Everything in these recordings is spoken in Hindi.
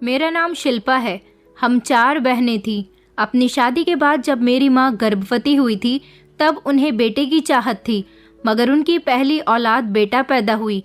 मेरा नाम शिल्पा है। हम 4 बहनें थीं। अपनी शादी के बाद जब मेरी माँ गर्भवती हुई थी तब उन्हें बेटे की चाहत थी, मगर उनकी पहली औलाद बेटा पैदा हुई।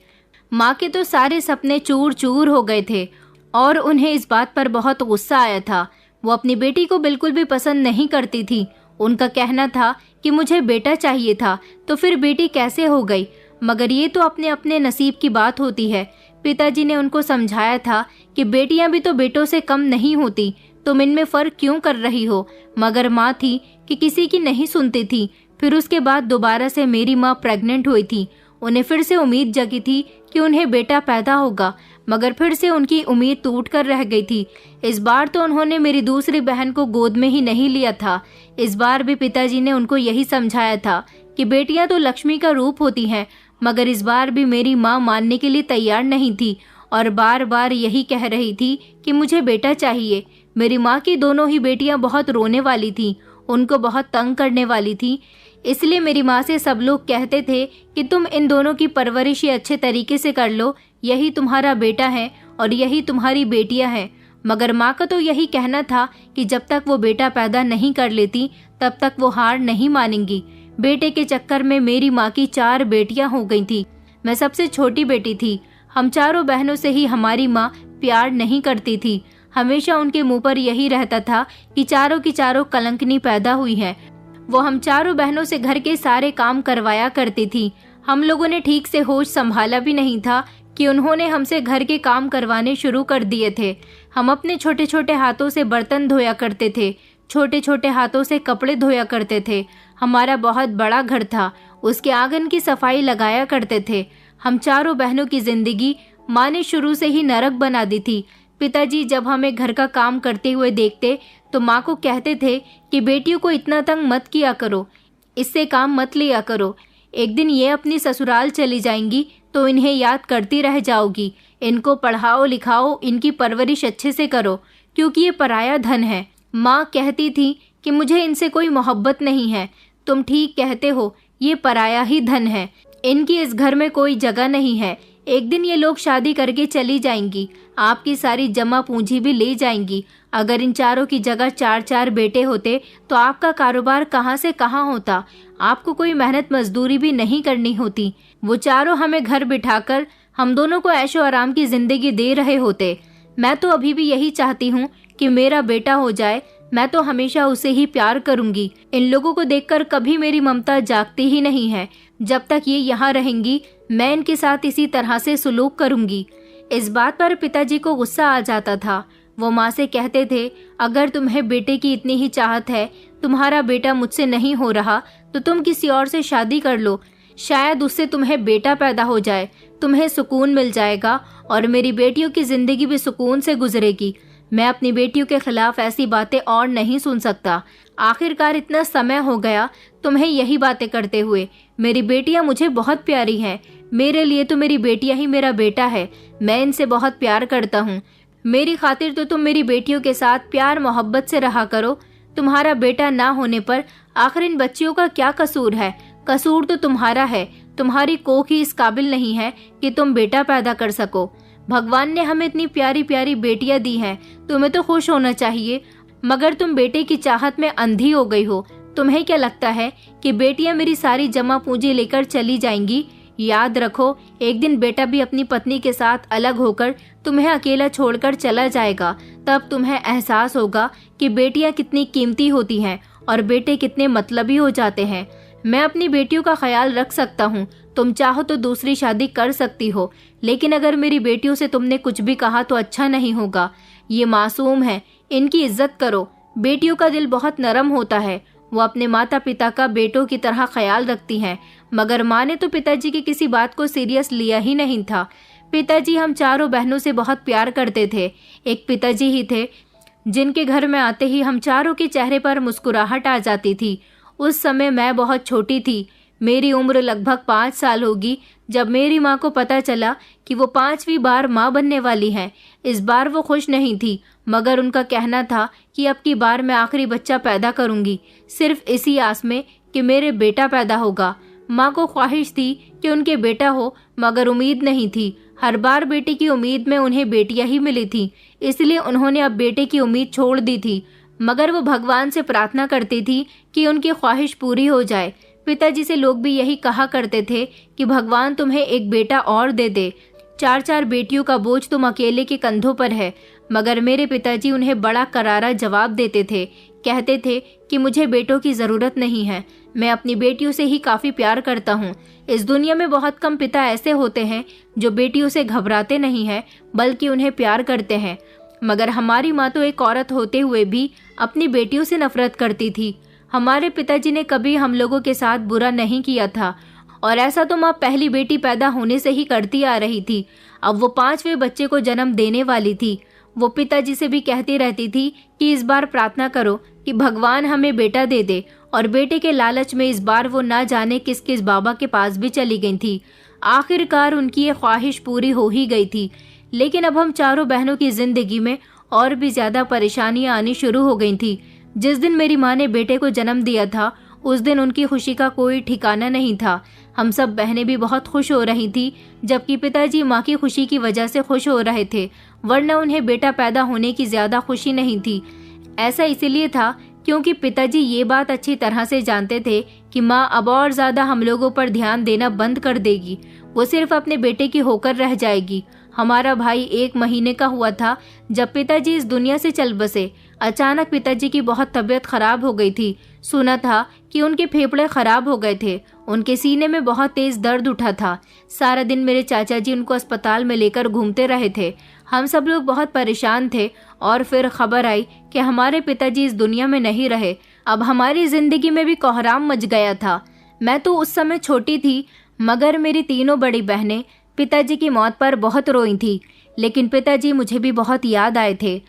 माँ के तो सारे सपने चूर चूर हो गए थे और उन्हें इस बात पर बहुत गुस्सा आया था। वो अपनी बेटी को बिल्कुल भी पसंद नहीं करती थी। उनका कहना था कि मुझे बेटा चाहिए था, तो फिर बेटी कैसे हो गई? मगर ये तो अपने अपने नसीब की बात होती है। पिताजी ने उनको समझाया था कि बेटियां भी तो बेटों से कम नहीं होती, तुम इनमें फर्क क्यों कर रही हो? मगर माँ थी कि किसी की नहीं सुनती थी। फिर उसके बाद दोबारा से मेरी माँ प्रेग्नेंट हुई थी। उन्हें फिर से उम्मीद जगी थी कि उन्हें बेटा पैदा होगा, मगर फिर से उनकी उम्मीद टूट कर रह गई थी। इस बार तो उन्होंने मेरी दूसरी बहन को गोद में ही नहीं लिया था। इस बार भी पिताजी ने उनको यही समझाया था कि बेटियां तो लक्ष्मी का रूप होती हैं, मगर इस बार भी मेरी माँ मानने के लिए तैयार नहीं थी और बार बार यही कह रही थी कि मुझे बेटा चाहिए। मेरी माँ की दोनों ही बेटियां बहुत रोने वाली थीं, उनको बहुत तंग करने वाली थीं। इसलिए मेरी माँ से सब लोग कहते थे कि तुम इन दोनों की परवरिश ही अच्छे तरीके से कर लो, यही तुम्हारा बेटा है और यही तुम्हारी बेटियां हैं। मगर माँ का तो यही कहना था कि जब तक वो बेटा पैदा नहीं कर लेती तब तक वो हार नहीं मानेंगी। बेटे के चक्कर में मेरी माँ की 4 बेटियां हो गई थी। मैं सबसे छोटी बेटी थी। हम चारों बहनों से ही हमारी माँ प्यार नहीं करती थी। हमेशा उनके मुंह पर यही रहता था कि चारों की चारों कलंकनी पैदा हुई है। वो हम चारों बहनों से घर के सारे काम करवाया करती थी। हम लोगों ने ठीक से होश संभाला भी नहीं था कि उन्होंने हमसे घर के काम करवाने शुरू कर दिए थे। हम अपने छोटे छोटे हाथों से बर्तन धोया करते थे, छोटे छोटे हाथों से कपड़े धोया करते थे। हमारा बहुत बड़ा घर था, उसके आंगन की सफाई लगाया करते थे। हम चारों बहनों की जिंदगी माँ ने शुरू से ही नरक बना दी थी। पिताजी जब हमें घर का काम करते हुए देखते तो माँ को कहते थे कि बेटियों को इतना तंग मत किया करो, इससे काम मत लिया करो। एक दिन ये अपनी ससुराल चली जाएंगी तो इन्हें याद करती रह जाओगी। इनको पढ़ाओ लिखाओ, इनकी परवरिश अच्छे से करो, क्योंकि ये पराया धन है। माँ कहती थी कि मुझे इनसे कोई मोहब्बत नहीं है। तुम ठीक कहते हो, ये पराया ही धन है, इनकी इस घर में कोई जगह नहीं है। एक दिन ये लोग शादी करके चली जाएंगी, आपकी सारी जमा पूंजी भी ले जाएंगी। अगर इन चारों की जगह 4-4 बेटे होते तो आपका कारोबार कहाँ से कहाँ होता। आपको कोई मेहनत मजदूरी भी नहीं करनी होती। वो चारों हमें घर बिठाकर हम दोनों को ऐशो आराम की जिंदगी दे रहे होते। मैं तो अभी भी यही चाहती हूँ कि मेरा बेटा हो जाए। मैं तो हमेशा उसे ही प्यार करूंगी। इन लोगों को देखकर कभी मेरी ममता जागती ही नहीं है। जब तक ये यहाँ रहेंगी मैं इनके साथ इसी तरह से सुलूक करूंगी। इस बात पर पिताजी को गुस्सा आ जाता था। वो माँ से कहते थे, अगर तुम्हें बेटे की इतनी ही चाहत है, तुम्हारा बेटा मुझसे नहीं हो रहा तो तुम किसी और से शादी कर लो, शायद उससे तुम्हें बेटा पैदा हो जाए, तुम्हें सुकून मिल जाएगा और मेरी बेटियों की जिंदगी भी सुकून से गुजरेगी। मैं अपनी बेटियों के खिलाफ ऐसी बातें और नहीं सुन सकता। आखिरकार इतना समय हो गया तुम्हें यही बातें करते हुए। मेरी बेटियां मुझे बहुत प्यारी हैं। मेरे लिए तो मेरी बेटियां ही मेरा बेटा है। मैं इनसे बहुत प्यार करता हूँ। मेरी खातिर तो तुम मेरी बेटियों के साथ प्यार मोहब्बत से रहा करो। तुम्हारा बेटा ना होने पर आखिर इन बच्चियों का क्या कसूर है? कसूर तो तुम्हारा है। तुम्हारी कोख ही इस काबिल नहीं है कि तुम बेटा पैदा कर सको। भगवान ने हमें इतनी प्यारी प्यारी बेटियां दी हैं, तुम्हें तो खुश होना चाहिए। मगर तुम बेटे की चाहत में अंधी हो गई हो। तुम्हें क्या लगता है कि बेटियां मेरी सारी जमा पूंजी लेकर चली जाएंगी? याद रखो, एक दिन बेटा भी अपनी पत्नी के साथ अलग होकर तुम्हें अकेला छोड़कर चला जाएगा। तब तुम्हें एहसास होगा कि बेटियां कितनी कीमती होती हैं और बेटे कितने मतलबी हो जाते हैं। मैं अपनी बेटियों का ख्याल रख सकता हूँ। तुम चाहो तो दूसरी शादी कर सकती हो, लेकिन अगर मेरी बेटियों से तुमने कुछ भी कहा तो अच्छा नहीं होगा। ये मासूम है, इनकी इज्जत करो। बेटियों का दिल बहुत नरम होता है। वो अपने माता पिता का बेटों की तरह ख्याल रखती हैं। मगर माँ ने तो पिताजी की किसी बात को सीरियस लिया ही नहीं था। पिताजी हम चारों बहनों से बहुत प्यार करते थे। एक पिताजी ही थे जिनके घर में आते ही हम चारों के चेहरे पर मुस्कुराहट आ जाती थी। उस समय मैं बहुत छोटी थी। मेरी उम्र लगभग 5 साल होगी जब मेरी माँ को पता चला कि वो 5वीं बार माँ बनने वाली हैं। इस बार वो खुश नहीं थी, मगर उनका कहना था कि अब की बार मैं आखिरी बच्चा पैदा करूंगी, सिर्फ इसी आस में कि मेरे बेटा पैदा होगा। माँ को ख्वाहिश थी कि उनके बेटा हो, मगर उम्मीद नहीं थी। हर बार बेटे की उम्मीद में उन्हें बेटियां ही मिली थी, इसलिए उन्होंने अब बेटे की उम्मीद छोड़ दी थी। मगर वो भगवान से प्रार्थना करती थी कि उनकी ख्वाहिश पूरी हो जाए। पिताजी से लोग भी यही कहा करते थे कि भगवान तुम्हें एक बेटा और दे दे, 4-4 बेटियों का बोझ तुम अकेले के कंधों पर है। मगर मेरे पिताजी उन्हें बड़ा करारा जवाब देते थे। कहते थे कि मुझे बेटों की ज़रूरत नहीं है, मैं अपनी बेटियों से ही काफ़ी प्यार करता हूँ। इस दुनिया में बहुत कम पिता ऐसे होते हैं जो बेटियों से घबराते नहीं हैं, बल्कि उन्हें प्यार करते हैं। मगर हमारी माँ तो एक औरत होते हुए भी अपनी बेटियों से नफरत करती थी। हमारे पिताजी ने कभी हम लोगों के साथ बुरा नहीं किया था, और ऐसा तो माँ पहली बेटी पैदा होने से ही करती आ रही थी। अब वो 5वें बच्चे को जन्म देने वाली थी। वो पिताजी से भी कहती रहती थी कि इस बार प्रार्थना करो कि भगवान हमें बेटा दे दे, और बेटे के लालच में इस बार वो ना जाने किस किस बाबा के पास भी चली गई थी। आखिरकार उनकी ये ख्वाहिश पूरी हो ही गई थी। लेकिन अब हम चारों बहनों की जिंदगी में और भी ज्यादा परेशानियां आनी शुरू हो गई थी। जिस दिन मेरी माँ ने बेटे को जन्म दिया था, उस दिन उनकी खुशी का कोई ठिकाना नहीं था। हम सब बहनें भी बहुत खुश हो रही थी, जबकि पिताजी माँ की खुशी की वजह से खुश हो रहे थे, वरना उन्हें बेटा पैदा होने की ज्यादा खुशी नहीं थी। ऐसा इसीलिए था क्योंकि पिताजी ये बात अच्छी तरह से जानते थे कि माँ अब और ज्यादा हम लोगों पर ध्यान देना बंद कर देगी। वो सिर्फ अपने बेटे की होकर रह जाएगी। हमारा भाई 1 महीने का हुआ था जब पिताजी इस दुनिया से चल बसे। अचानक पिताजी की बहुत तबीयत खराब हो गई थी। सुना था कि उनके फेफड़े खराब हो गए थे। उनके सीने में बहुत तेज दर्द उठा था। सारा दिन मेरे चाचा जी उनको अस्पताल में लेकर घूमते रहे थे। हम सब लोग बहुत परेशान थे, और फिर खबर आई कि हमारे पिताजी इस दुनिया में नहीं रहे। अब हमारी जिंदगी में भी कोहराम मच गया था। मैं तो उस समय छोटी थी, मगर मेरी तीनों बड़ी बहनें पिताजी की मौत पर बहुत रोई थी। लेकिन पिताजी मुझे भी बहुत याद आए थे।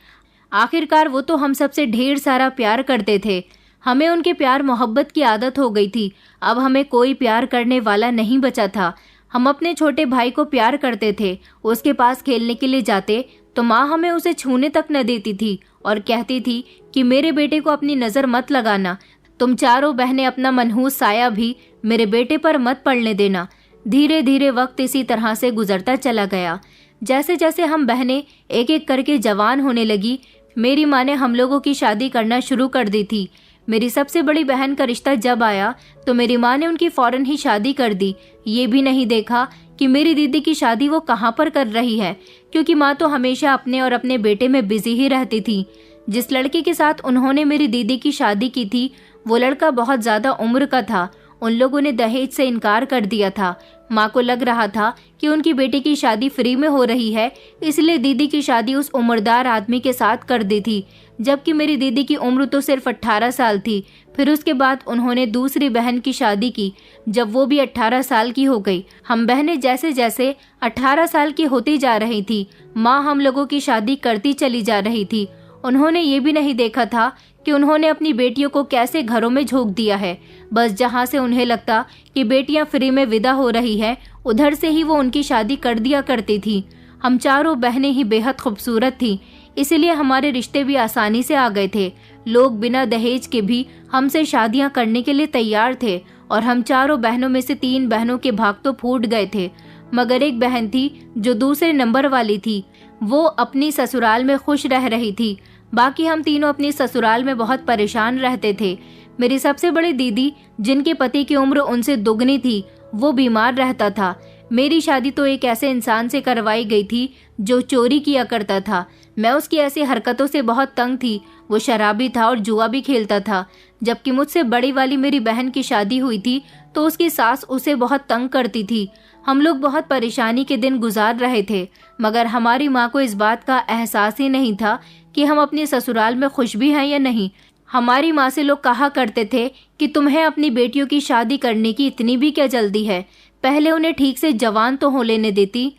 आखिरकार वो तो हम सबसे ढेर सारा प्यार करते थे। हमें उनके प्यार मोहब्बत की आदत हो गई थी। अब हमें कोई प्यार करने वाला नहीं बचा था। हम अपने छोटे भाई को प्यार करते थे। उसके पास खेलने के लिए जाते तो माँ हमें उसे छूने तक न देती थी, और कहती थी कि मेरे बेटे को अपनी नज़र मत लगाना। तुम चारों बहनें अपना मनहूस साया भी मेरे बेटे पर मत पड़ने देना। धीरे धीरे वक्त इसी तरह से गुजरता चला गया। जैसे जैसे हम बहनें एक एक करके जवान होने लगी, मेरी माँ ने हम लोगों की शादी करना शुरू कर दी थी। मेरी सबसे बड़ी बहन का रिश्ता जब आया तो मेरी माँ ने उनकी फौरन ही शादी कर दी। ये भी नहीं देखा कि मेरी दीदी की शादी वो कहाँ पर कर रही है, क्योंकि माँ तो हमेशा अपने और अपने बेटे में बिजी ही रहती थी। जिस लड़के के साथ उन्होंने मेरी दीदी की शादी की थी, वो लड़का बहुत ज़्यादा उम्र का था। उन लोगों ने दहेज से इनकार कर दिया था। माँ को लग रहा था कि उनकी बेटी की शादी फ्री में हो रही है, इसलिए दीदी की शादी उस उम्रदार आदमी के साथ कर दी थी, जबकि मेरी दीदी की उम्र तो सिर्फ 18 साल थी। फिर उसके बाद उन्होंने दूसरी बहन की शादी की, जब वो भी 18 साल की हो गई। हम बहनें जैसे जैसे 18 साल की होती जा रही थी, माँ हम लोगों की शादी करती चली जा रही थी। उन्होंने ये भी नहीं देखा था कि उन्होंने अपनी बेटियों को कैसे घरों में झोंक दिया है। बस जहाँ से उन्हें लगता कि बेटियां फ्री में विदा हो रही है, उधर से ही वो उनकी शादी कर दिया करती थी। हम चारों बहनें ही बेहद खूबसूरत थीं, इसलिए हमारे रिश्ते भी आसानी से आ गए थे। लोग बिना दहेज के भी हमसे शादियां करने के लिए तैयार थे, और हम चारों बहनों में से 3 बहनों के भाग तो फूट गए थे। मगर एक बहन थी जो दूसरे नंबर वाली थी। वो अपनी ससुराल में खुश रह रही थी। बाकी हम तीनों अपनी ससुराल में बहुत परेशान रहते थे। मेरी सबसे बड़ी दीदी, जिनके पति की उम्र उनसे दुगनी थी, वो बीमार रहता था। मेरी शादी तो एक ऐसे इंसान से करवाई गई थी जो चोरी किया करता था। मैं उसकी ऐसी हरकतों से बहुत तंग थी। वो शराबी था और जुआ भी खेलता था। जबकि मुझसे बड़ी वाली मेरी बहन की शादी हुई थी तो उसकी सास उसे बहुत तंग करती थी। हम लोग बहुत परेशानी के दिन गुजार रहे थे, मगर हमारी माँ को इस बात का एहसास ही नहीं था कि हम अपने ससुराल में खुश भी हैं या नहीं। हमारी माँ से लोग कहा करते थे कि तुम्हें अपनी बेटियों की शादी करने की इतनी भी क्या जल्दी है, पहले उन्हें ठीक से जवान तो हो लेने देती।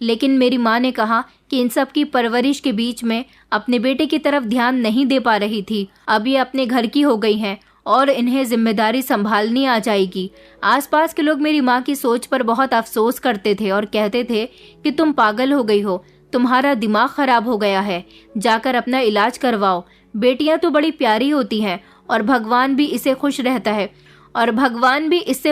लेकिन मेरी माँ ने कहा कि इन सब की परवरिश के बीच में अपने बेटे की तरफ ध्यान नहीं दे पा रही थी। अब ये अपने घर की हो गई हैं और इन्हें जिम्मेदारी संभालनी आ जाएगी। आसपास के लोग मेरी माँ की सोच पर बहुत अफसोस करते थे और कहते थे कि तुम पागल हो गई हो, तुम्हारा दिमाग खराब हो गया है, जाकर अपना इलाज करवाओ। बेटियां तो बड़ी प्यारी होती हैं और भगवान भी इससे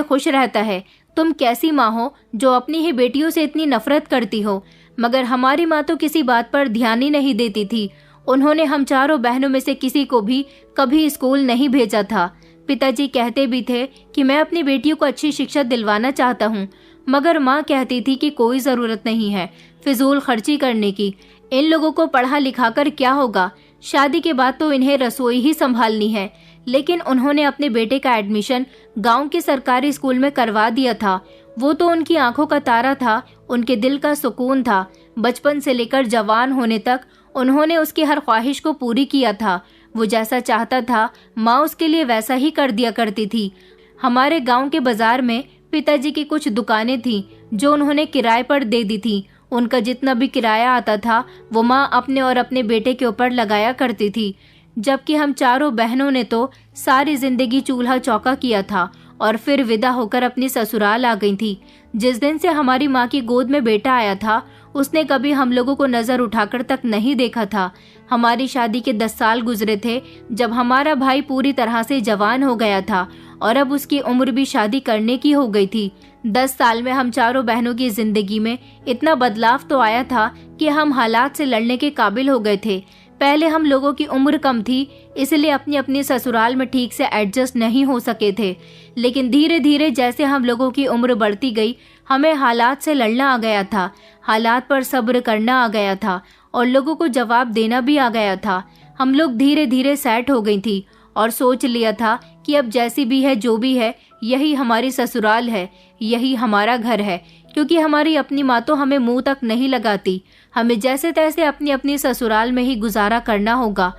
खुश रहता है, तुम कैसी माँ हो जो अपनी ही बेटियों से इतनी नफरत करती हो। मगर हमारी माँ तो किसी बात पर ध्यान ही नहीं देती थी। उन्होंने हम चारों बहनों में से किसी को भी कभी स्कूल नहीं भेजा था। पिताजी कहते भी थे कि मैं अपनी बेटियों को अच्छी शिक्षा दिलवाना चाहता हूँ, मगर माँ कहती थी कि कोई ज़रूरत नहीं है फिजूल खर्ची करने की। इन लोगों को पढ़ा लिखा कर क्या होगा, शादी के बाद तो इन्हें रसोई ही संभालनी है। लेकिन उन्होंने अपने बेटे का एडमिशन गांव के सरकारी स्कूल में करवा दिया था। वो तो उनकी आंखों का तारा था, उनके दिल का सुकून था। बचपन से लेकर जवान होने तक उन्होंने उसकी हर ख्वाहिश को पूरी किया था। वो जैसा चाहता था माँ उसके लिए वैसा ही कर दिया करती थी। हमारे गांव के बाजार में पिताजी की कुछ दुकानें थीं जो उन्होंने किराए पर दे दी थी। उनका जितना भी किराया आता था वो माँ अपने और अपने बेटे के ऊपर लगाया करती थी। जबकि हम चारों बहनों ने तो सारी जिंदगी चूल्हा चौका किया था और फिर विदा होकर अपनी ससुराल आ गई थी। जिस दिन से हमारी माँ की गोद में बेटा आया था उसने कभी हम लोगों को नजर उठाकर तक नहीं देखा था। हमारी शादी के 10 साल गुजरे थे जब हमारा भाई पूरी तरह से जवान हो गया था और अब उसकी उम्र भी शादी करने की हो गई थी। 10 साल में हम चारों बहनों की जिंदगी में इतना बदलाव तो आया था कि हम हालात से लड़ने के काबिल हो गए थे। पहले हम लोगों की उम्र कम थी, इसलिए अपनी अपनी ससुराल में ठीक से एडजस्ट नहीं हो सके थे। लेकिन धीरे धीरे जैसे हम लोगों की उम्र बढ़ती गई हमें हालात से लड़ना आ गया था, हालात पर सब्र करना आ गया था और लोगों को जवाब देना भी आ गया था। हम लोग धीरे धीरे सेट हो गई थी और सोच लिया था कि अब जैसी भी है जो भी है यही हमारी ससुराल है, यही हमारा घर है। क्योंकि हमारी अपनी माँ तो हमें मुंह तक नहीं लगाती, हमें जैसे तैसे अपनी अपनी ससुराल में ही गुजारा करना होगा।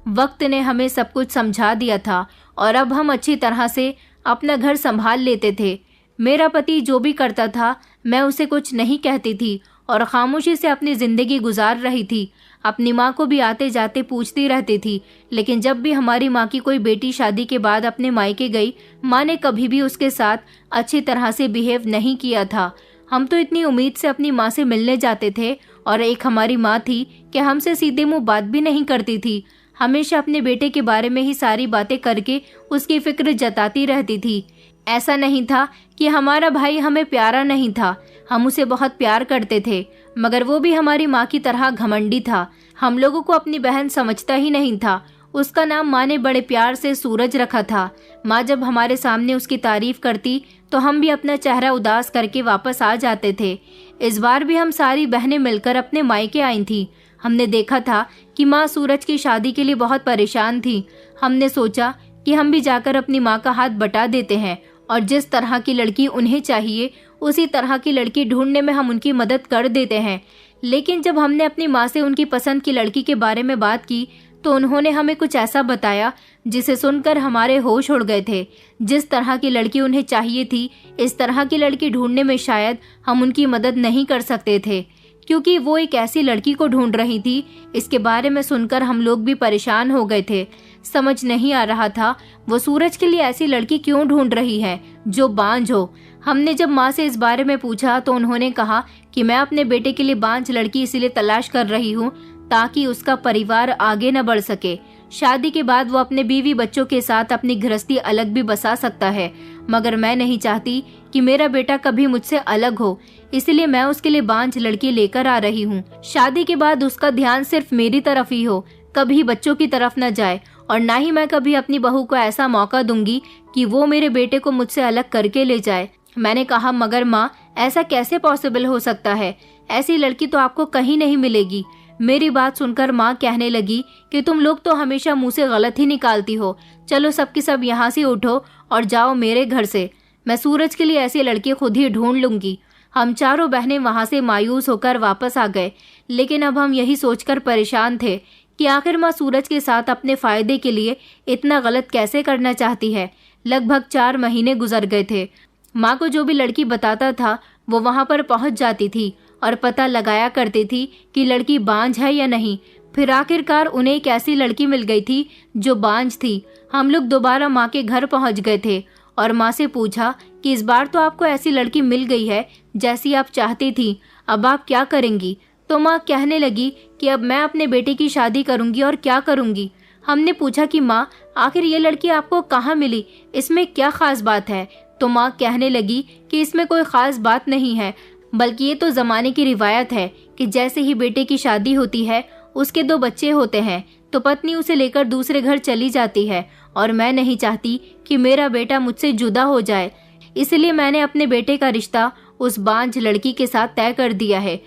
वक्त ने हमें सब कुछ समझा दिया था और अब हम अच्छी तरह से अपना घर संभाल लेते थे। मेरा पति जो भी करता था मैं उसे कुछ नहीं कहती थी और खामोशी से अपनी जिंदगी गुजार रही थी। अपनी माँ को भी आते जाते पूछती रहती थी। लेकिन जब भी हमारी माँ की कोई बेटी शादी के बाद अपने मायके गई, माँ ने कभी भी उसके साथ अच्छी तरह से बिहेव नहीं किया था। हम तो इतनी उम्मीद से अपनी माँ से मिलने जाते थे और एक हमारी माँ थी कि हमसे सीधे मुंह बात भी नहीं करती थी। हमेशा अपने बेटे के बारे में ही सारी बातें करके उसकी फिक्र जताती रहती थी। ऐसा नहीं था कि हमारा भाई हमें प्यारा नहीं था, हम उसे बहुत प्यार करते थे, मगर वो भी हमारी माँ की तरह घमंडी था। हम लोगों को अपनी बहन समझता ही नहीं था। उसका नाम माँ ने बड़े प्यार से सूरज रखा था। माँ जब हमारे सामने उसकी तारीफ करती तो हम भी अपना चेहरा उदास करके वापस आ जाते थे। इस बार भी हम सारी बहनें मिलकर अपने मायके आई थी। हमने देखा था कि माँ सूरज की शादी के लिए बहुत परेशान थी। हमने सोचा कि हम भी जाकर अपनी माँ का हाथ बटा देते हैं और जिस तरह की लड़की उन्हें चाहिए उसी तरह की लड़की ढूंढने में हम उनकी मदद कर देते हैं। लेकिन जब हमने अपनी माँ से उनकी पसंद की लड़की के बारे में बात की तो उन्होंने हमें कुछ ऐसा बताया जिसे सुनकर हमारे होश उड़ गए थे। जिस तरह की लड़की उन्हें चाहिए थी इस तरह की लड़की ढूंढने में शायद हम उनकी मदद नहीं कर सकते थे, क्योंकि वो एक ऐसी लड़की को ढूंढ रही थी। इसके बारे में सुनकर हम लोग भी परेशान हो गए थे। समझ नहीं आ रहा था वो सूरज के लिए ऐसी लड़की क्यों ढूंढ रही है जो बांझ हो। हमने जब माँ से इस बारे में पूछा तो उन्होंने कहा कि मैं अपने बेटे के लिए बांझ लड़की इसलिए तलाश कर रही हूँ ताकि उसका परिवार आगे न बढ़ सके। शादी के बाद वो अपने बीवी बच्चों के साथ अपनी गृहस्थी अलग भी बसा सकता है, मगर मैं नहीं चाहती कि मेरा बेटा कभी मुझसे अलग हो, इसलिए मैं उसके लिए बांझ लड़की लेकर आ रही हूँ। शादी के बाद उसका ध्यान सिर्फ मेरी तरफ ही हो, कभी बच्चों की तरफ न जाए, और ना ही मैं कभी अपनी बहू को ऐसा मौका दूंगी कि वो मेरे बेटे को मुझसे अलग करके ले जाए। मैंने कहा मगर माँ, ऐसा कैसे पॉसिबल हो सकता है? ऐसी लड़की तो आपको कहीं नहीं मिलेगी। मेरी बात सुनकर माँ कहने लगी कि तुम लोग तो हमेशा मुंह से गलत ही निकालती हो। चलो सबकी सब यहाँ से उठो और जाओ मेरे घर से। मैं सूरज के लिए ऐसी लड़की खुद ही ढूंढ लूंगी। हम चारों बहनें वहाँ से मायूस होकर वापस आ गए, लेकिन अब हम यही सोचकर परेशान थे कि आखिर माँ सूरज के साथ अपने फायदे के लिए इतना गलत कैसे करना चाहती है। लगभग 4 महीने गुजर गए थे। माँ को जो भी लड़की बताता था वो वहाँ पर पहुँच जाती थी और पता लगाया करती थी कि लड़की बांझ है या नहीं। फिर आखिरकार उन्हें एक ऐसी लड़की मिल गई थी जो बांझ थी। हम लोग दोबारा माँ के घर पहुँच गए थे और माँ से पूछा कि इस बार तो आपको ऐसी लड़की मिल गई है जैसी आप चाहती थी, अब आप क्या करेंगी? तो माँ कहने लगी कि अब मैं अपने बेटे की शादी करूंगी और क्या करूंगी। हमने पूछा कि माँ, आखिर ये लड़की आपको कहाँ मिली, इसमें क्या खास बात है? तो माँ कहने लगी कि इसमें कोई ख़ास बात नहीं है, बल्कि ये तो ज़माने की रिवायत है कि जैसे ही बेटे की शादी होती है, उसके 2 बच्चे होते हैं तो पत्नी उसे लेकर दूसरे घर चली जाती है, और मैं नहीं चाहती कि मेरा बेटा मुझसे जुदा हो जाए। इसलिए मैंने अपने बेटे का रिश्ता उस बांझ लड़की के साथ तय कर दिया है।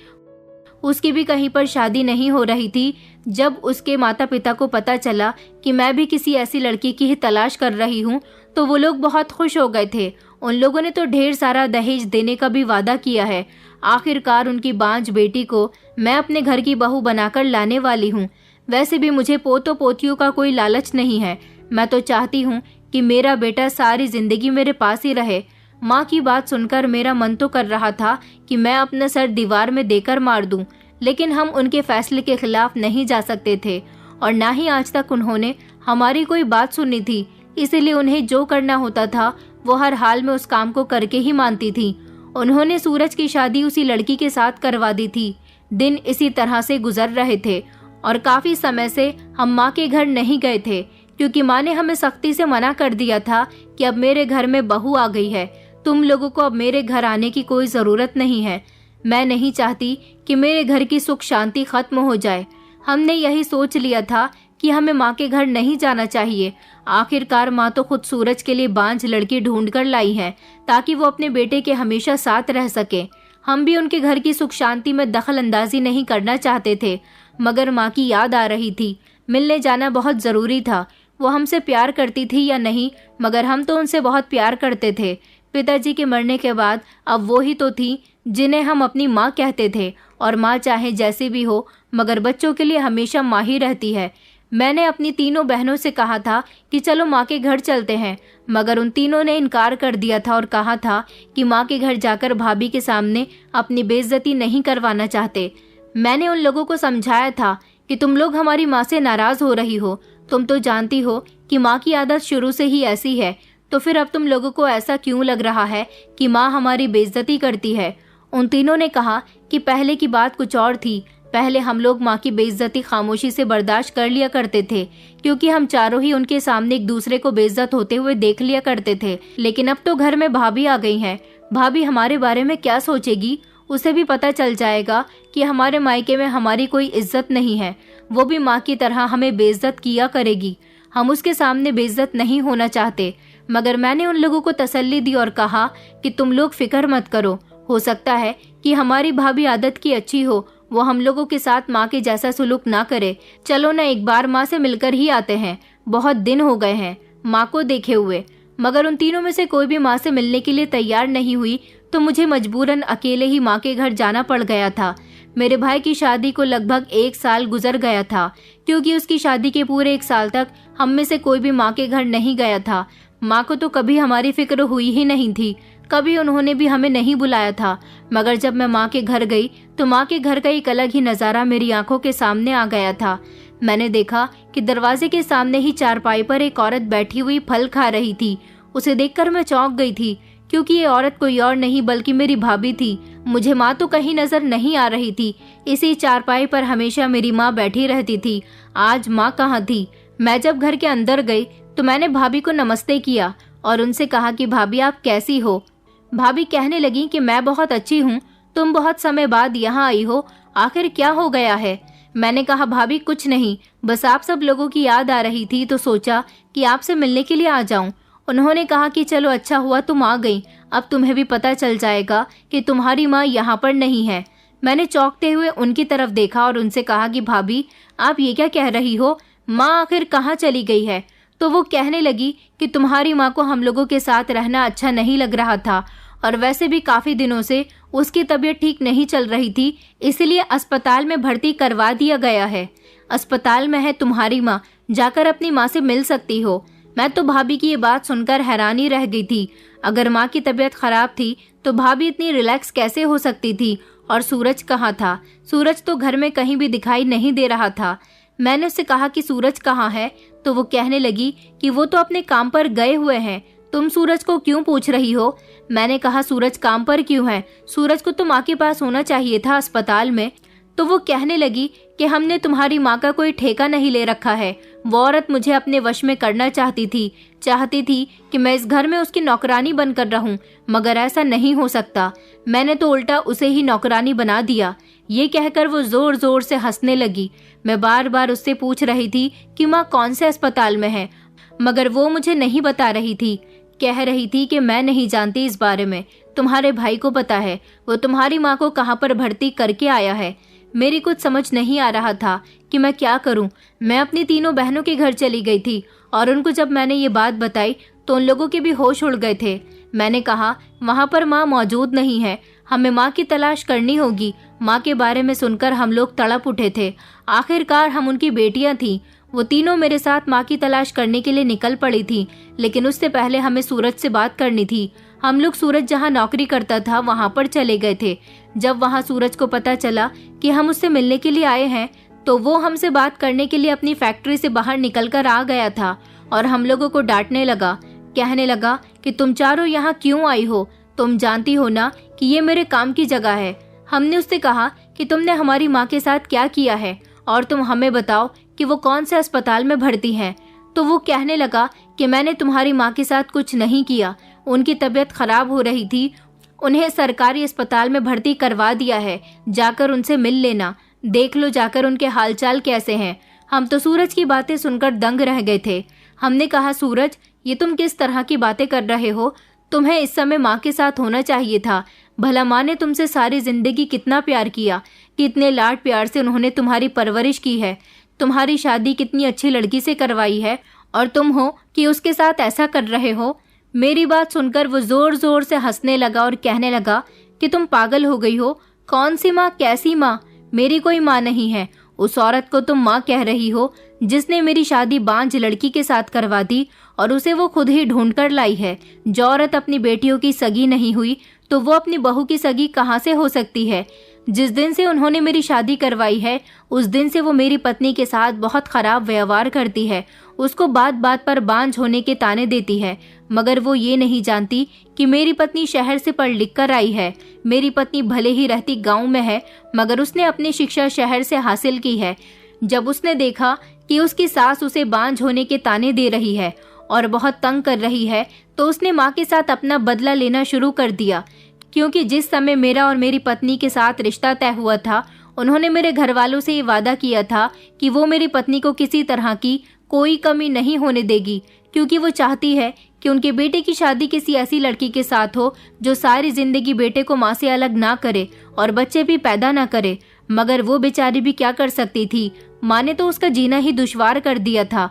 उसकी भी कहीं पर शादी नहीं हो रही थी। जब उसके माता पिता को पता चला कि मैं भी किसी ऐसी लड़की की ही तलाश कर रही हूँ, तो वो लोग बहुत खुश हो गए थे। उन लोगों ने तो ढेर सारा दहेज देने का भी वादा किया है। आखिरकार उनकी बांझ बेटी को मैं अपने घर की बहू बनाकर लाने वाली हूँ। वैसे भी मुझे पोतों पोतियों का कोई लालच नहीं है। मैं तो चाहती हूँ कि मेरा बेटा सारी जिंदगी मेरे पास ही रहे। माँ की बात सुनकर मेरा मन तो कर रहा था कि मैं अपना सर दीवार में देकर मार दूं, लेकिन हम उनके फैसले के खिलाफ नहीं जा सकते थे, और ना ही आज तक उन्होंने हमारी कोई बात सुनी थी। इसीलिए उन्हें जो करना होता था वो हर हाल में उस काम को करके ही मानती थी। उन्होंने सूरज की शादी उसी लड़की के साथ करवा दी थी। दिन इसी तरह से गुजर रहे थे और काफी समय से हम माँ के घर नहीं गए थे, क्योंकि माँ ने हमें सख्ती से मना कर दिया था कि अब मेरे घर में बहू आ गई है, तुम लोगों को अब मेरे घर आने की कोई ज़रूरत नहीं है। मैं नहीं चाहती कि मेरे घर की सुख शांति खत्म हो जाए। हमने यही सोच लिया था कि हमें माँ के घर नहीं जाना चाहिए। आखिरकार माँ तो खुद सूरज के लिए बांझ लड़की ढूंढ कर लाई है, ताकि वो अपने बेटे के हमेशा साथ रह सके। हम भी उनके घर की सुख शांति में दखल अंदाजी नहीं करना चाहते थे, मगर माँ की याद आ रही थी। मिलने जाना बहुत ज़रूरी था। वो हमसे प्यार करती थी या नहीं, मगर हम तो उनसे बहुत प्यार करते थे। पिताजी के मरने के बाद अब वो ही तो थी जिन्हें हम अपनी माँ कहते थे, और माँ चाहे जैसी भी हो, मगर बच्चों के लिए हमेशा माँ ही रहती है। मैंने अपनी तीनों बहनों से कहा था कि चलो माँ के घर चलते हैं, मगर उन तीनों ने इनकार कर दिया था और कहा था कि माँ के घर जाकर भाभी के सामने अपनी बेइज्जती नहीं करवाना चाहते। मैंने उन लोगों को समझाया था कि तुम लोग हमारी माँ से नाराज हो रही हो। तुम तो जानती हो कि माँ की आदत शुरू से ही ऐसी है, तो फिर अब तुम लोगों को ऐसा क्यों लग रहा है कि माँ हमारी बेइज्जती करती है। उन तीनों ने कहा कि पहले की बात कुछ और थी। पहले हम लोग माँ की बेइज्जती खामोशी से बर्दाश्त कर लिया करते थे, क्योंकि हम चारों ही उनके सामने एक दूसरे को बेइज्जत होते हुए देख लिया करते थे। लेकिन अब तो घर में भाभी आ गई हैं। भाभी हमारे बारे में क्या सोचेगी, उसे भी पता चल जाएगा कि हमारे मायके में हमारी कोई इज्जत नहीं है। वो भी माँ की तरह हमें बेइज्जत किया करेगी। हम उसके सामने बेइज्जत नहीं होना चाहते। मगर मैंने उन लोगों को तसल्ली दी और कहा कि तुम लोग फिक्र मत करो। हो सकता है कि हमारी भाभी आदत की अच्छी हो, वो हम लोगों के साथ माँ के जैसा सुलूक ना करे। चलो ना एक बार माँ से मिलकर ही आते हैं, बहुत दिन हो गए हैं माँ को देखे हुए। मगर उन तीनों में से कोई भी माँ से मिलने के लिए तैयार नहीं हुई, तो मुझे मजबूरन अकेले ही माँ के घर जाना पड़ गया था। मेरे भाई की शादी को लगभग 1 साल गुजर गया था, क्योंकि उसकी शादी के पूरे 1 साल तक हम में से कोई भी माँ के घर नहीं गया था। माँ को तो कभी हमारी फिक्र हुई ही नहीं थी, कभी उन्होंने भी हमें नहीं बुलाया था। मगर जब मैं माँ के घर गई तो माँ के घर का एक अलग ही नज़ारा मेरी आंखों के सामने आ गया था। मैंने देखा कि दरवाजे के सामने ही चारपाई पर एक औरत बैठी हुई फल खा रही थी। उसे देखकर मैं चौंक गई थी, क्योंकि ये औरत कोई और नहीं बल्कि मेरी भाभी थी। मुझे माँ तो कहीं नजर नहीं आ रही थी। इसी चारपाई पर हमेशा मेरी माँ बैठी रहती थी। आज माँ कहाँ थी? मैं जब घर के अंदर गई तो मैंने भाभी को नमस्ते किया और उनसे कहा कि भाभी आप कैसी हो। भाभी कहने लगी कि मैं बहुत अच्छी हूँ, तुम बहुत समय बाद यहाँ आई हो, आखिर क्या हो गया है? मैंने कहा भाभी कुछ नहीं, बस आप सब लोगों की याद आ रही थी तो सोचा कि आपसे मिलने के लिए आ जाऊं। उन्होंने कहा कि चलो अच्छा हुआ तुम आ गई, अब तुम्हें भी पता चल जाएगा कि तुम्हारी माँ यहाँ पर नहीं है। मैंने चौंकते हुए उनकी तरफ देखा और उनसे कहा कि भाभी आप ये क्या कह रही हो, माँ आखिर कहाँ चली गई है? तो वो कहने लगी कि तुम्हारी माँ को हम लोगों के साथ रहना अच्छा नहीं लग रहा था, और वैसे भी काफ़ी दिनों से उसकी तबीयत ठीक नहीं चल रही थी, इसलिए अस्पताल में भर्ती करवा दिया गया है। अस्पताल में है तुम्हारी माँ, जाकर अपनी माँ से मिल सकती हो। मैं तो भाभी की ये बात सुनकर हैरानी रह गई थी। अगर माँ की तबीयत खराब थी तो भाभी इतनी रिलैक्स कैसे हो सकती थी? और सूरज कहाँ था? सूरज तो घर में कहीं भी दिखाई नहीं दे रहा था। मैंने उससे कहा कि सूरज कहाँ है? तो वो कहने लगी कि वो तो अपने काम पर गए हुए हैं, तुम सूरज को क्यों पूछ रही हो? मैंने कहा सूरज काम पर क्यों है? सूरज को तो माँ के पास होना चाहिए था अस्पताल में। तो वो कहने लगी कि हमने तुम्हारी माँ का कोई ठेका नहीं ले रखा है। वो औरत मुझे अपने वश में करना चाहती थी कि मैं इस घर में उसकी नौकरानी बनकर रहूं, मगर ऐसा नहीं हो सकता। मैंने तो उल्टा उसे ही नौकरानी बना दिया। ये कहकर वो जोर जोर से हंसने लगी। मैं बार बार उससे पूछ रही थी कि माँ कौन से अस्पताल में है, मगर वो मुझे नहीं बता रही थी। कह रही थी कि मैं नहीं जानती इस बारे में, तुम्हारे भाई को पता है, वो तुम्हारी माँ को कहाँ पर भर्ती करके आया है। मेरी कुछ समझ नहीं आ रहा था कि मैं क्या करूं। मैं अपनी तीनों बहनों के घर चली गई थी और उनको जब मैंने ये बात बताई तो उन लोगों के भी होश उड़ गए थे। मैंने कहा वहाँ पर माँ मौजूद नहीं है, हमें माँ की तलाश करनी होगी। माँ के बारे में सुनकर हम लोग तड़प उठे थे। आखिरकार हम उनकी बेटियां थीं। वो तीनों मेरे साथ माँ की तलाश करने के लिए निकल पड़ी थी, लेकिन उससे पहले हमें सूरज से बात करनी थी। हम लोग सूरज जहाँ नौकरी करता था वहाँ पर चले गए थे। जब वहाँ सूरज को पता चला कि हम उससे मिलने के लिए आए हैं तो वो हमसे बात करने के लिए अपनी फैक्ट्री से बाहर निकल कर आ गया था और हम लोगों को डांटने लगा। कहने लगा कि तुम चारों यहाँ क्यों आई हो, तुम जानती हो ना कि ये मेरे काम की जगह है। हमने उससे कहा कि तुमने हमारी माँ के साथ क्या किया है और तुम हमें बताओ कि वो कौन से अस्पताल में भर्ती हैं। तो वो कहने लगा कि मैंने तुम्हारी माँ के साथ कुछ नहीं किया, उनकी तबीयत खराब हो रही थी, उन्हें सरकारी अस्पताल में भर्ती करवा दिया है, जाकर उनसे मिल लेना, देख लो जाकर उनके हालचाल कैसे हैं। हम तो सूरज की बातें सुनकर दंग रह गए थे। हमने कहा सूरज, ये तुम किस तरह की बातें कर रहे हो, तुम्हें इस समय माँ के साथ होना चाहिए था। भला माँ ने तुमसे सारी जिंदगी कितना प्यार किया, कितने लाड प्यार से उन्होंने तुम्हारी परवरिश की है, तुम्हारी शादी कितनी अच्छी लड़की से करवाई है और तुम हो कि उसके साथ ऐसा कर रहे हो। मेरी बात सुनकर वो जोर जोर से हंसने लगा और कहने लगा कि तुम पागल हो गई हो, कौन सी माँ, कैसी माँ, मेरी कोई माँ नहीं है। उस औरत को तुम माँ कह रही हो जिसने मेरी शादी बांझ लड़की के साथ करवा दी और उसे वो खुद ही ढूंढ कर लाई है। जो औरत अपनी बेटियों की सगी नहीं हुई तो वो अपनी बहू की सगी कहाँ से हो सकती है। जिस दिन से उन्होंने मेरी शादी करवाई है उस दिन से वो मेरी पत्नी के साथ बहुत खराब व्यवहार करती है, उसको बात बात पर बांझ होने के ताने देती है, मगर वो ये नहीं जानती कि मेरी पत्नी शहर से पढ़ लिख कर आई है। मेरी पत्नी भले ही रहती गांव में है मगर उसने अपनी शिक्षा शहर से हासिल की है। जब उसने देखा कि उसकी सास उसे बांझ होने के ताने दे रही है और बहुत तंग कर रही है तो उसने माँ के साथ अपना बदला लेना शुरू कर दिया। क्योंकि जिस समय मेरा और मेरी पत्नी के साथ रिश्ता तय हुआ था उन्होंने मेरे घर वालों से ये वादा किया था कि वो मेरी पत्नी को किसी तरह की कोई कमी नहीं होने देगी, क्योंकि वो चाहती है कि उनके बेटे की शादी किसी ऐसी लड़की के साथ हो जो सारी जिंदगी बेटे को माँ से अलग ना करे और बच्चे भी पैदा ना करे। मगर वो बेचारी भी क्या कर सकती थी, माँ ने तो उसका जीना ही दुश्वार कर दिया था,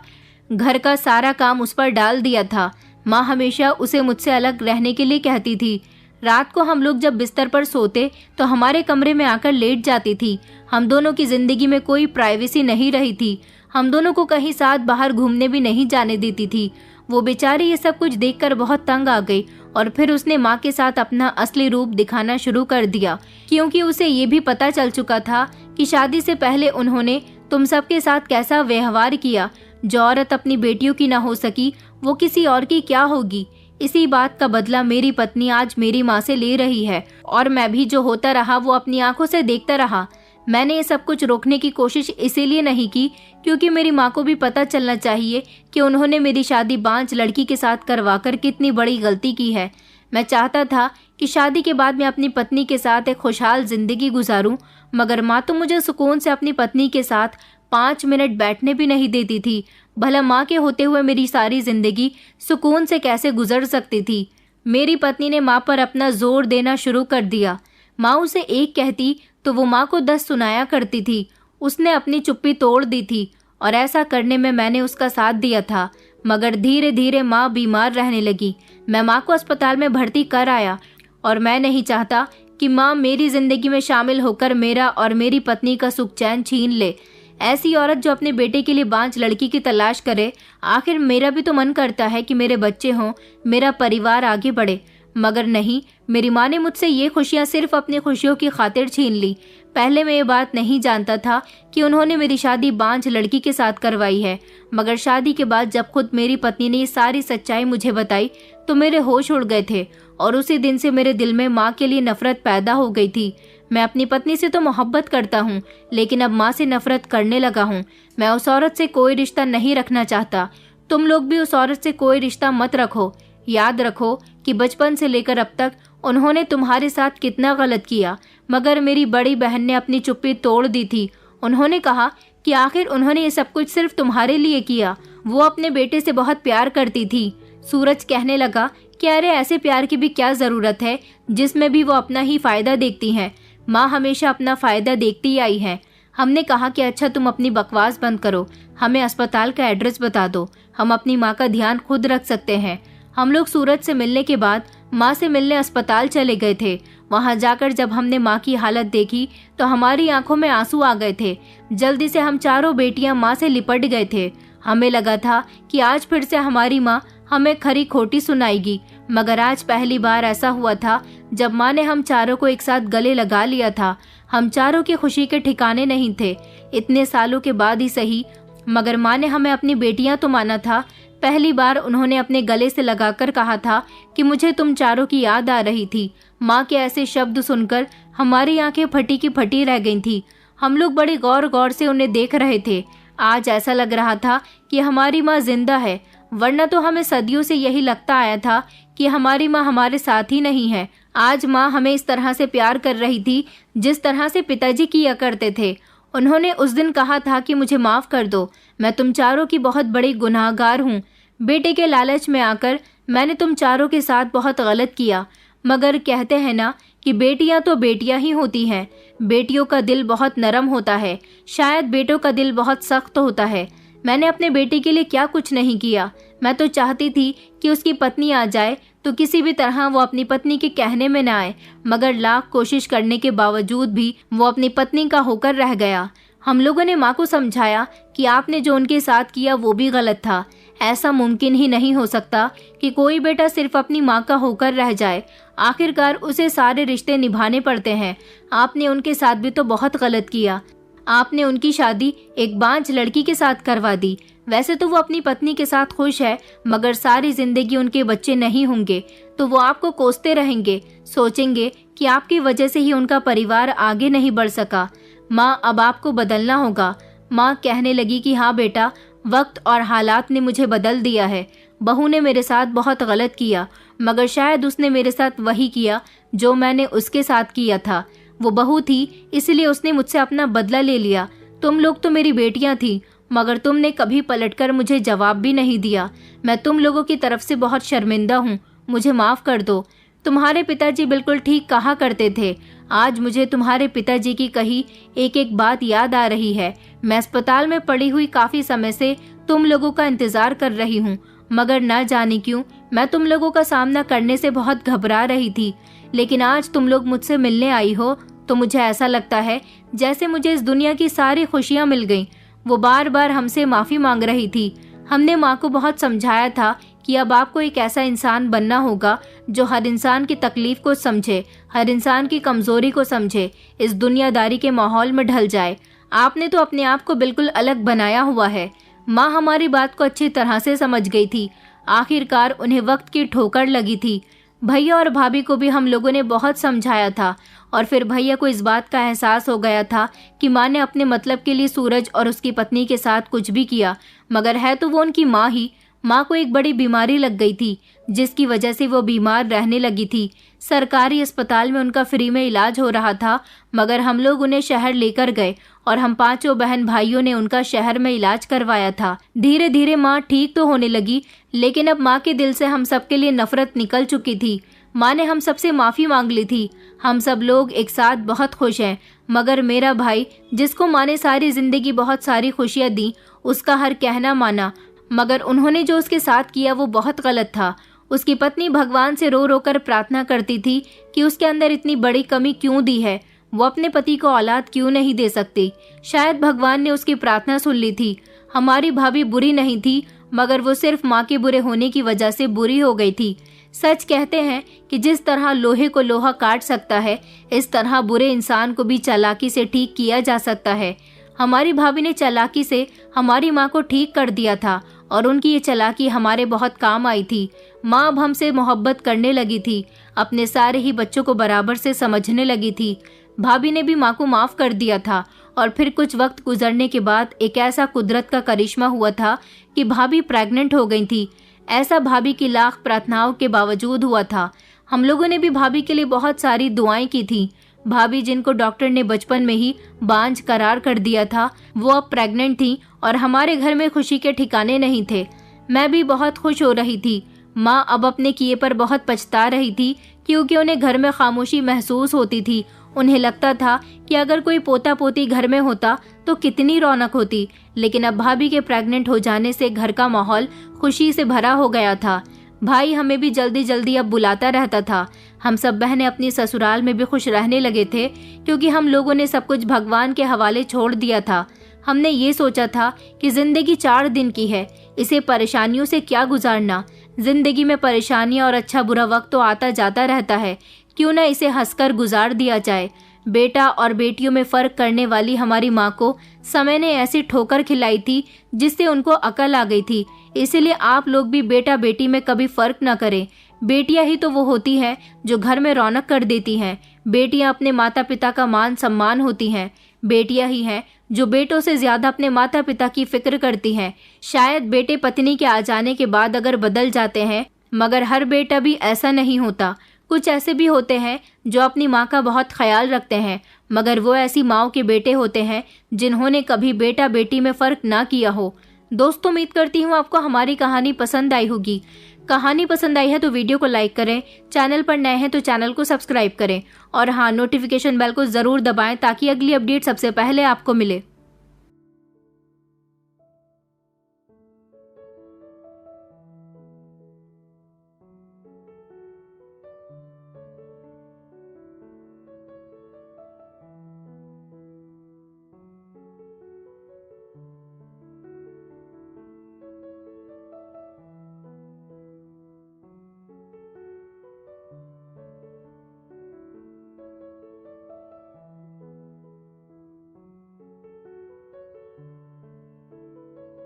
घर का सारा काम उस पर डाल दिया था। माँ हमेशा उसे मुझसे अलग रहने के लिए कहती थी। रात को हम लोग जब बिस्तर पर सोते तो हमारे कमरे में आकर लेट जाती थी। हम दोनों की जिंदगी में कोई प्राइवेसी नहीं रही थी, हम दोनों को कहीं साथ बाहर घूमने भी नहीं जाने देती थी। वो बेचारी ये सब कुछ देखकर बहुत तंग आ गई और फिर उसने माँ के साथ अपना असली रूप दिखाना शुरू कर दिया, क्योंकि उसे ये भी पता चल चुका था कि शादी से पहले उन्होंने तुम सबके साथ कैसा व्यवहार किया। जो औरत अपनी बेटियों की ना हो सकी वो किसी और की क्या होगी। इसी बात का बदला मेरी पत्नी आज मेरी माँ से ले रही है और मैं भी जो होता रहा वो अपनी आंखों से देखता रहा। मैंने ये सब कुछ रोकने की कोशिश इसीलिए नहीं की क्योंकि मेरी माँ को भी पता चलना चाहिए कि उन्होंने मेरी शादी बांझ लड़की के साथ करवाकर कितनी बड़ी गलती की है। मैं चाहता था कि शादी के बाद मैं अपनी पत्नी के साथ एक खुशहाल जिंदगी गुजारूं, मगर माँ तो मुझे सुकून से अपनी पत्नी के साथ 5 मिनट बैठने भी नहीं देती थी। भला माँ के होते हुए मेरी सारी जिंदगी सुकून से कैसे गुजर सकती थी। मेरी पत्नी ने माँ पर अपना जोर देना शुरू कर दिया। माँ उसे एक कहती तो वो माँ को 10 सुनाया करती थी। उसने अपनी चुप्पी तोड़ दी थी और ऐसा करने में मैंने उसका साथ दिया था। मगर धीरे धीरे माँ बीमार रहने लगी। मैं माँ को अस्पताल में भर्ती कर आया और मैं नहीं चाहता कि माँ मेरी जिंदगी में शामिल होकर मेरा और मेरी पत्नी का सुख चैन छीन ले। ऐसी औरत जो अपने बेटे के लिए बांझ लड़की की तलाश करे। आखिर मेरा भी तो मन करता है कि मेरे बच्चे हों, मेरा परिवार आगे बढ़े, मगर नहीं, मेरी माँ ने मुझसे ये खुशियाँ सिर्फ अपनी खुशियों की खातिर छीन ली। पहले मैं ये बात नहीं जानता था कि उन्होंने मेरी शादी बांझ लड़की के साथ करवाई है, मगर शादी के बाद जब खुद मेरी पत्नी ने ये सारी सच्चाई मुझे बताई तो मेरे होश उड़ गए थे और उसी दिन से मेरे दिल में माँ के लिए नफरत पैदा हो गई थी। मैं अपनी पत्नी से तो मोहब्बत करता हूँ, लेकिन अब माँ से नफरत करने लगा हूँ। मैं उस औरत से कोई रिश्ता नहीं रखना चाहता। तुम लोग भी उस औरत से कोई रिश्ता मत रखो। याद रखो कि बचपन से लेकर अब तक उन्होंने तुम्हारे साथ कितना गलत किया, मगर मेरी बड़ी बहन ने अपनी चुप्पी तोड़ दी थी। उन्होंने कहा कि आखिर उन्होंने ये सब कुछ सिर्फ तुम्हारे लिए किया। वो अपने बेटे से बहुत प्यार करती थी। सूरज कहने लगा कि अरे ऐसे प्यार की भी क्या जरूरत है जिसमें भी वो अपना ही फायदा देखती हैं। माँ हमेशा अपना फायदा देखती ही आई है। हमने कहा कि अच्छा तुम अपनी बकवास बंद करो, हमें अस्पताल का एड्रेस बता दो, हम अपनी माँ का ध्यान खुद रख सकते हैं। हम लोग सूरज से मिलने के बाद माँ से मिलने अस्पताल चले गए थे। वहाँ जाकर जब हमने माँ की हालत देखी तो हमारी आंखों में आंसू आ गए थे। जल्दी से हम चारों बेटियां माँ से लिपट गए थे। हमें लगा था कि आज फिर से हमारी माँ हमें खरी खोटी सुनाएगी, मगर आज पहली बार ऐसा हुआ था जब माँ ने हम चारों को एक साथ गले लगा लिया था। हम चारों की खुशी के ठिकाने नहीं थे। इतने सालों के बाद ही सही, मगर माँ ने हमें अपनी बेटियां तो माना था। पहली बार उन्होंने अपने गले से लगाकर कहा था कि मुझे तुम चारों की याद आ रही थी। माँ के ऐसे शब्द सुनकर हमारी आंखें फटी की फटी रह गई थी। हम लोग बड़ी गौर गौर से उन्हें देख रहे थे। आज ऐसा लग रहा था कि हमारी माँ जिंदा है, वरना तो हमें सदियों से यही लगता आया था कि हमारी माँ हमारे साथ ही नहीं है। आज माँ हमें इस तरह से प्यार कर रही थी जिस तरह से पिताजी किया करते थे। उन्होंने उस दिन कहा था कि मुझे माफ कर दो, मैं तुम चारों की बहुत बड़ी गुनाहगार हूँ। बेटे के लालच में आकर मैंने तुम चारों के साथ बहुत गलत किया, मगर कहते हैं ना कि बेटियां तो बेटियां ही होती हैं। बेटियों का दिल बहुत नरम होता है, शायद बेटों का दिल बहुत सख्त होता है। मैंने अपने बेटे के लिए क्या कुछ नहीं किया। मैं तो चाहती थी कि उसकी पत्नी आ जाए तो किसी भी तरह वो अपनी पत्नी के कहने में न आए, मगर लाख कोशिश करने के बावजूद भी वो अपनी पत्नी का होकर रह गया। हम लोगों ने माँ को समझाया कि आपने जो उनके साथ किया वो भी गलत था। ऐसा मुमकिन ही नहीं हो सकता कि कोई बेटा सिर्फ अपनी माँ का होकर रह जाए। आखिरकार उसे सारे रिश्ते निभाने पड़ते हैं। आपने उनके साथ भी तो बहुत गलत किया। आपने उनकी शादी एक बांझ लड़की के साथ करवा दी। वैसे तो वो अपनी पत्नी के साथ खुश है, मगर सारी जिंदगी उनके बच्चे नहीं होंगे तो वो आपको कोसते रहेंगे, सोचेंगे कि आपकी वजह से ही उनका परिवार आगे नहीं बढ़ सका। माँ अब आपको बदलना होगा। माँ कहने लगी कि हाँ बेटा, वक्त और हालात ने मुझे बदल दिया है। बहू ने मेरे साथ बहुत गलत किया, मगर शायद उसने मेरे साथ वही किया जो मैंने उसके साथ किया था। वो बहू थी, इसलिए उसने मुझसे अपना बदला ले लिया। तुम लोग तो मेरी बेटियां थी, मगर तुमने कभी पलटकर मुझे जवाब भी नहीं दिया। मैं तुम लोगों की तरफ से बहुत शर्मिंदा हूँ, मुझे माफ कर दो। तुम्हारे पिताजी बिल्कुल ठीक कहा करते थे। आज मुझे तुम्हारे पिताजी की कही एक एक बात याद आ रही है। मैं अस्पताल में पड़ी हुई काफी समय से तुम लोगों का इंतजार कर रही हूँ, मगर न जाने क्यों मैं तुम लोगों का सामना करने से बहुत घबरा रही थी। लेकिन आज तुम लोग मुझसे मिलने आई हो तो मुझे ऐसा लगता है जैसे मुझे इस दुनिया की सारी खुशियाँ मिल गईं। वो बार बार हमसे माफी मांग रही थी। हमने माँ को बहुत समझाया था कि अब आपको एक ऐसा इंसान बनना होगा जो हर इंसान की तकलीफ को समझे, हर इंसान की कमजोरी को समझे, इस दुनियादारी के माहौल में ढल जाए। आपने तो अपने आप को बिल्कुल अलग बनाया हुआ है। माँ हमारी बात को अच्छी तरह से समझ गई थी। आखिरकार उन्हें वक्त की ठोकर लगी थी। भैया और भाभी को भी हम लोगों ने बहुत समझाया था, और फिर भैया को इस बात का एहसास हो गया था कि माँ ने अपने मतलब के लिए सूरज और उसकी पत्नी के साथ कुछ भी किया, मगर है तो वो उनकी माँ ही। माँ को एक बड़ी बीमारी लग गई थी जिसकी वजह से वो बीमार रहने लगी थी। सरकारी अस्पताल में उनका फ्री में इलाज हो रहा था, मगर हम लोग उन्हें शहर लेकर गए और हम पांचों बहन भाइयों ने उनका शहर में इलाज करवाया था। धीरे धीरे माँ ठीक तो होने लगी, लेकिन अब माँ के दिल से हम सबके लिए नफरत निकल चुकी थी। माँ ने हम सबसे माफी मांग ली थी। हम सब लोग एक साथ बहुत खुश हैं, मगर मेरा भाई, जिसको माँ ने सारी जिंदगी बहुत सारी खुशियाँ दी, उसका हर कहना माना, मगर उन्होंने जो उसके साथ किया वो बहुत गलत था। उसकी पत्नी भगवान से रो रो कर प्रार्थना करती थी कि उसके अंदर इतनी बड़ी कमी क्यों दी है, वो अपने पति को औलाद क्यों नहीं दे सकती। शायद भगवान ने उसकी प्रार्थना सुन ली थी। हमारी भाभी बुरी नहीं थी, मगर वो सिर्फ माँ के बुरे होने की वजह से बुरी हो गई थी। सच कहते हैं कि जिस तरह लोहे को लोहा काट सकता है, इस तरह बुरे इंसान को भी चालाकी से ठीक किया जा सकता है। हमारी भाभी ने चालाकी से हमारी माँ को ठीक कर दिया था, और उनकी ये चालाकी हमारे बहुत काम आई थी। माँ अब हमसे मोहब्बत करने लगी थी, अपने सारे ही बच्चों को बराबर से समझने लगी थी। भाभी ने भी माँ को माफ कर दिया था और फिर कुछ वक्त गुजरने के बाद एक ऐसा कुदरत का करिश्मा हुआ था कि भाभी प्रेग्नेंट हो गई थी। ऐसा भाभी की लाख प्रार्थनाओं के बावजूद हुआ था। हम लोगों ने भी भाभी के लिए बहुत सारी दुआएं की थी। भाभी जिनको डॉक्टर ने बचपन में ही बांझ करार कर दिया था, वो अब प्रेग्नेंट थी और हमारे घर में खुशी के ठिकाने नहीं थे। मैं भी बहुत खुश हो रही थी। माँ अब अपने किए पर बहुत पछता रही थी क्योंकि उन्हें घर में खामोशी महसूस होती थी। उन्हें लगता था कि अगर कोई पोता पोती घर में होता तो कितनी रौनक होती, लेकिन अब भाभी के प्रेग्नेंट हो जाने से घर का माहौल खुशी से भरा हो गया था। भाई हमें भी जल्दी जल्दी अब बुलाता रहता था। हम सब बहनें अपनी ससुराल में भी खुश रहने लगे थे क्योंकि हम लोगों ने सब कुछ भगवान के हवाले छोड़ दिया था। हमने ये सोचा था कि जिंदगी 4 दिन की है, इसे परेशानियों से क्या गुजारना। जिंदगी में परेशानियां और अच्छा बुरा वक्त तो आता जाता रहता है, क्यों ना इसे हंसकर गुजार दिया जाए। बेटा और बेटियों में फर्क करने वाली हमारी माँ को समय ने ऐसी ठोकर खिलाई थी जिससे उनको अकल आ गई थी। इसीलिए आप लोग भी बेटा बेटी में कभी फर्क न करें। बेटियां ही तो वो होती हैं जो घर में रौनक कर देती हैं। बेटियां अपने माता पिता का मान सम्मान होती हैं। बेटियां ही हैं जो बेटों से ज्यादा अपने माता पिता की फिक्र करती हैं। शायद बेटे पत्नी के आ जाने के बाद अगर बदल जाते हैं, मगर हर बेटा भी ऐसा नहीं होता। कुछ ऐसे भी होते हैं जो अपनी माँ का बहुत ख्याल रखते हैं, मगर वो ऐसी माँओं के बेटे होते हैं जिन्होंने कभी बेटा बेटी में फर्क ना किया हो। दोस्तों, उम्मीद करती हूँ आपको हमारी कहानी पसंद आई होगी। कहानी पसंद आई है तो वीडियो को लाइक करें, चैनल पर नए हैं तो चैनल को सब्सक्राइब करें और हाँ, नोटिफिकेशन बेल को ज़रूर दबाएं ताकि अगली अपडेट सबसे पहले आपको मिले।